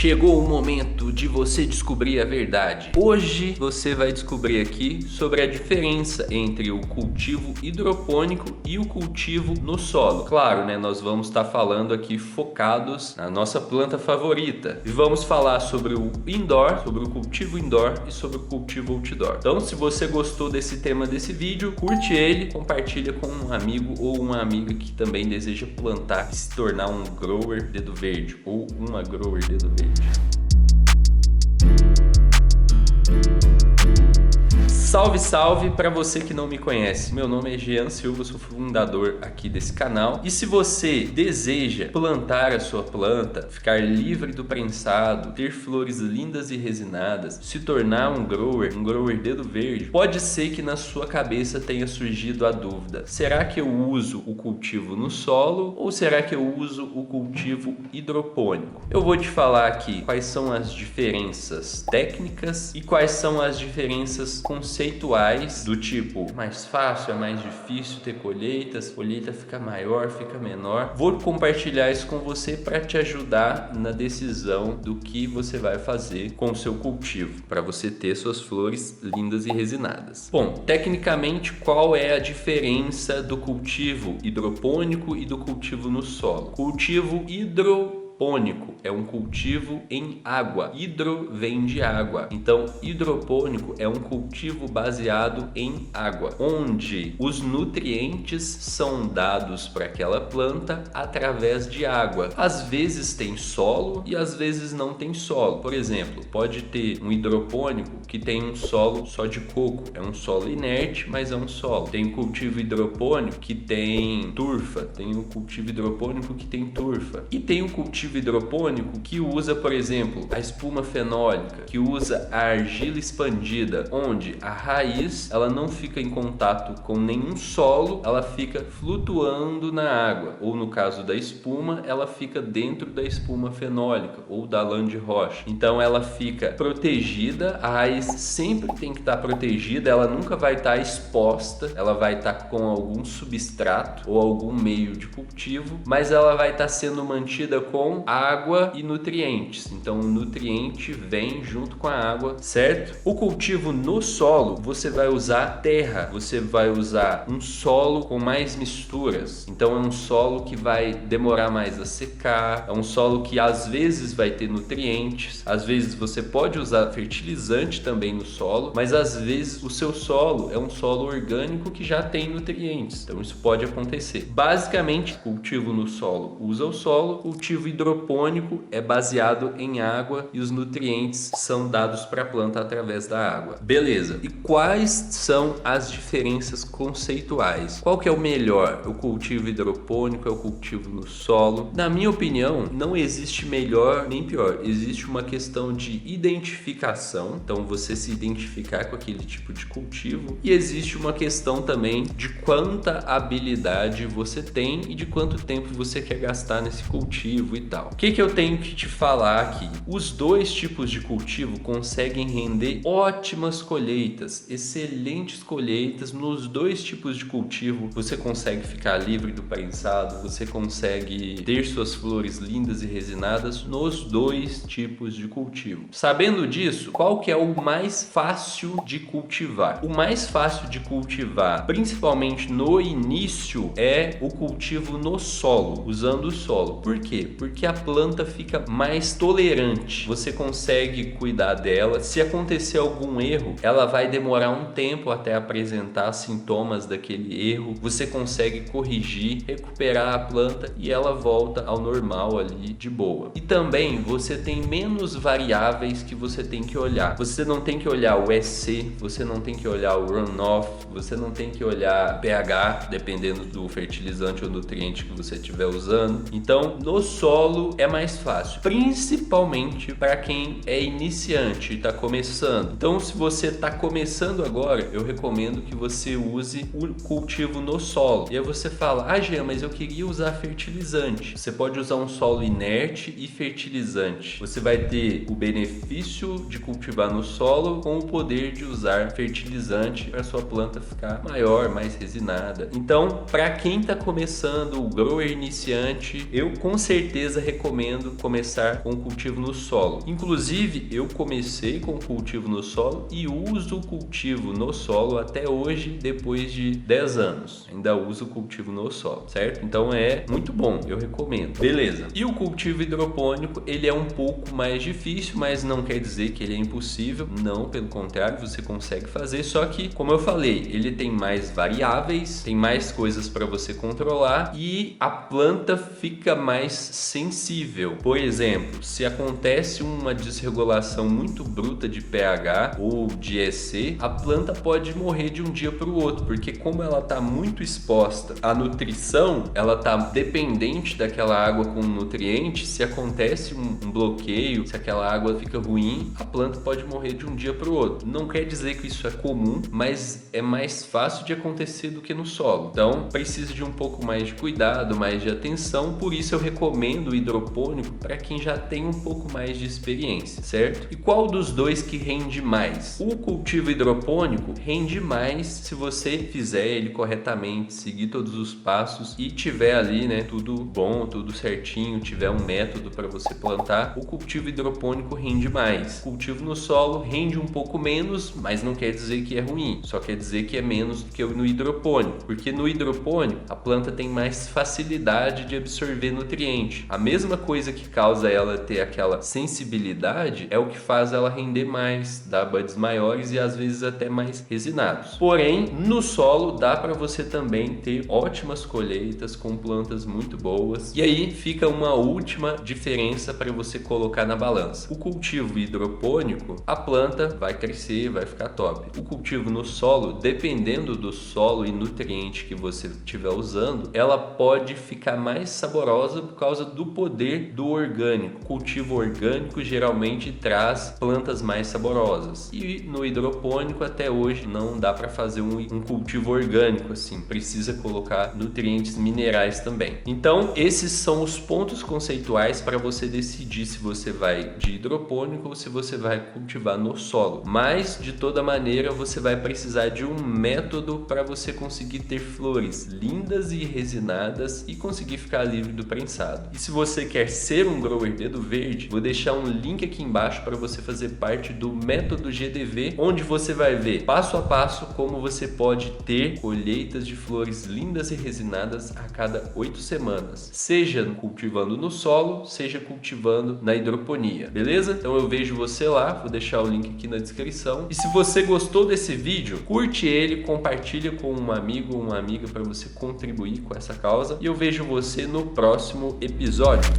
Chegou o momento de você descobrir a verdade. Hoje você vai descobrir aqui sobre a diferença entre o cultivo hidropônico e o cultivo no solo. Claro, né? Nós vamos estar falando aqui focados na nossa planta favorita. E vamos falar sobre o indoor, sobre o cultivo indoor e sobre o cultivo outdoor. Então, se você gostou desse tema desse vídeo, curte ele, compartilha com um amigo ou uma amiga que também deseja plantar e se tornar um grower dedo verde ou uma grower dedo verde. Salve, salve para você que não me conhece. Meu nome é Jean Silva, sou fundador aqui desse canal. E se você deseja plantar a sua planta, ficar livre do prensado, ter flores lindas e resinadas, se tornar um grower dedo verde, pode ser que na sua cabeça tenha surgido a dúvida: será que eu uso o cultivo no solo ou será que eu uso o cultivo hidropônico? Eu vou te falar aqui quais são as diferenças técnicas e quais são as diferenças conceituais do tipo, mais fácil, é mais difícil ter colheitas, colheita fica maior, fica menor. Vou compartilhar isso com você para te ajudar na decisão do que você vai fazer com o seu cultivo, para você ter suas flores lindas e resinadas. Bom, tecnicamente, qual é a diferença do cultivo hidropônico e do cultivo no solo? Cultivo hidropônico é um cultivo em água. Hidro vem de água. Então, hidropônico é um cultivo baseado em água, onde os nutrientes são dados para aquela planta através de água. Às vezes tem solo e às vezes não tem solo. Por exemplo, pode ter um hidropônico que tem um solo só de coco. É um solo inerte, mas é um solo. Tem um cultivo hidropônico que tem turfa. Tem um cultivo hidropônico que tem turfa. E tem um cultivo hidropônico que usa, por exemplo, a espuma fenólica, que usa a argila expandida, onde a raiz ela não fica em contato com nenhum solo, ela fica flutuando na água, ou no caso da espuma, ela fica dentro da espuma fenólica ou da lã de rocha. Então ela fica protegida, a raiz sempre tem que estar protegida, ela nunca vai estar exposta, ela vai estar com algum substrato ou algum meio de cultivo, mas ela vai estar sendo mantida com água e nutrientes. Então o nutriente vem junto com a água, certo? O cultivo no solo, você vai usar terra, você vai usar um solo com mais misturas. Então é um solo que vai demorar mais a secar, é um solo que às vezes vai ter nutrientes, às vezes você pode usar fertilizante também no solo, mas às vezes o seu solo é um solo orgânico que já tem nutrientes. Então isso pode acontecer. Basicamente, cultivo no solo usa o solo, cultivo hidropônico é baseado em água e os nutrientes são dados para a planta através da água. Beleza. E quais são as diferenças conceituais? Qual que é o melhor? O cultivo hidropônico é o cultivo no solo? Na minha opinião, não existe melhor nem pior. Existe uma questão de identificação, então você se identificar com aquele tipo de cultivo, e existe uma questão também de quanta habilidade você tem e de quanto tempo você quer gastar nesse cultivo e tal. O que eu tenho que te falar aqui? Os dois tipos de cultivo conseguem render ótimas colheitas, excelentes colheitas nos dois tipos de cultivo. Você consegue ficar livre do prensado, você consegue ter suas flores lindas e resinadas nos dois tipos de cultivo. Sabendo disso, qual que é o mais fácil de cultivar? O mais fácil de cultivar, principalmente no início, é o cultivo no solo, usando o solo. Por quê? Porque a planta fica mais tolerante, você consegue cuidar dela. Se acontecer algum erro, ela vai demorar um tempo até apresentar sintomas daquele erro, você consegue corrigir, recuperar a planta e ela volta ao normal ali de boa. E também você tem menos variáveis que você tem que olhar. Você não tem que olhar o EC, você não tem que olhar o runoff, você não tem que olhar pH, dependendo do fertilizante ou nutriente que você estiver usando. Então, no solo é mais fácil, principalmente para quem é iniciante e está começando. Então, se você está começando agora, eu recomendo que você use o cultivo no solo. E aí você fala: Jean, mas eu queria usar fertilizante. Você pode usar um solo inerte e fertilizante. Você vai ter o benefício de cultivar no solo com o poder de usar fertilizante para sua planta ficar maior, mais resinada. Então, para quem está começando, o grower iniciante, eu com certeza recomendo recomendo começar com o cultivo no solo. Inclusive, eu comecei com o cultivo no solo e uso o cultivo no solo até hoje, depois de 10 anos. Ainda uso o cultivo no solo, certo? Então é muito bom, eu recomendo. Beleza. E o cultivo hidropônico, ele é um pouco mais difícil, mas não quer dizer que ele é impossível. Não, pelo contrário, você consegue fazer, só que, como eu falei, ele tem mais variáveis, tem mais coisas para você controlar e a planta fica mais sensível. Por exemplo, se acontece uma desregulação muito bruta de pH ou de EC, a planta pode morrer de um dia para o outro, porque como ela está muito exposta à nutrição, ela está dependente daquela água com nutrientes. Se acontece um bloqueio, se aquela água fica ruim, a planta pode morrer de um dia para o outro. Não quer dizer que isso é comum, mas é mais fácil de acontecer do que no solo. Então precisa de um pouco mais de cuidado, mais de atenção. Por isso eu recomendo o hidropônico para quem já tem um pouco mais de experiência, certo? E qual dos dois que rende mais? O cultivo hidropônico rende mais se você fizer ele corretamente, seguir todos os passos e tiver ali, né, tudo bom, tudo certinho, tiver um método para você plantar. O cultivo hidropônico rende mais. O cultivo no solo rende um pouco menos, mas não quer dizer que é ruim, só quer dizer que é menos do que no hidropônico, porque no hidropônico a planta tem mais facilidade de absorver nutriente. A mesma coisa que causa ela ter aquela sensibilidade é o que faz ela render mais, dar buds maiores e às vezes até mais resinados. Porém, no solo dá para você também ter ótimas colheitas com plantas muito boas. E aí fica uma última diferença para você colocar na balança. O cultivo hidropônico, a planta vai crescer, vai ficar top. O cultivo no solo, dependendo do solo e nutriente que você estiver usando, ela pode ficar mais saborosa por causa do poder do orgânico. O cultivo orgânico geralmente traz plantas mais saborosas. E no hidropônico até hoje não dá para fazer um cultivo orgânico assim, precisa colocar nutrientes minerais também. Então, esses são os pontos conceituais para você decidir se você vai de hidropônico ou se você vai cultivar no solo. Mas, de toda maneira, você vai precisar de um método para você conseguir ter flores lindas e resinadas e conseguir ficar livre do prensado. E se você quer ser um grower dedo verde, vou deixar um link aqui embaixo para você fazer parte do método GDV, onde você vai ver passo a passo como você pode ter colheitas de flores lindas e resinadas a cada 8 semanas, seja cultivando no solo, seja cultivando na hidroponia, beleza? Então eu vejo você lá, vou deixar o link aqui na descrição. E se você gostou desse vídeo, curte ele, compartilha com um amigo ou uma amiga para você contribuir com essa causa. E eu vejo você no próximo episódio.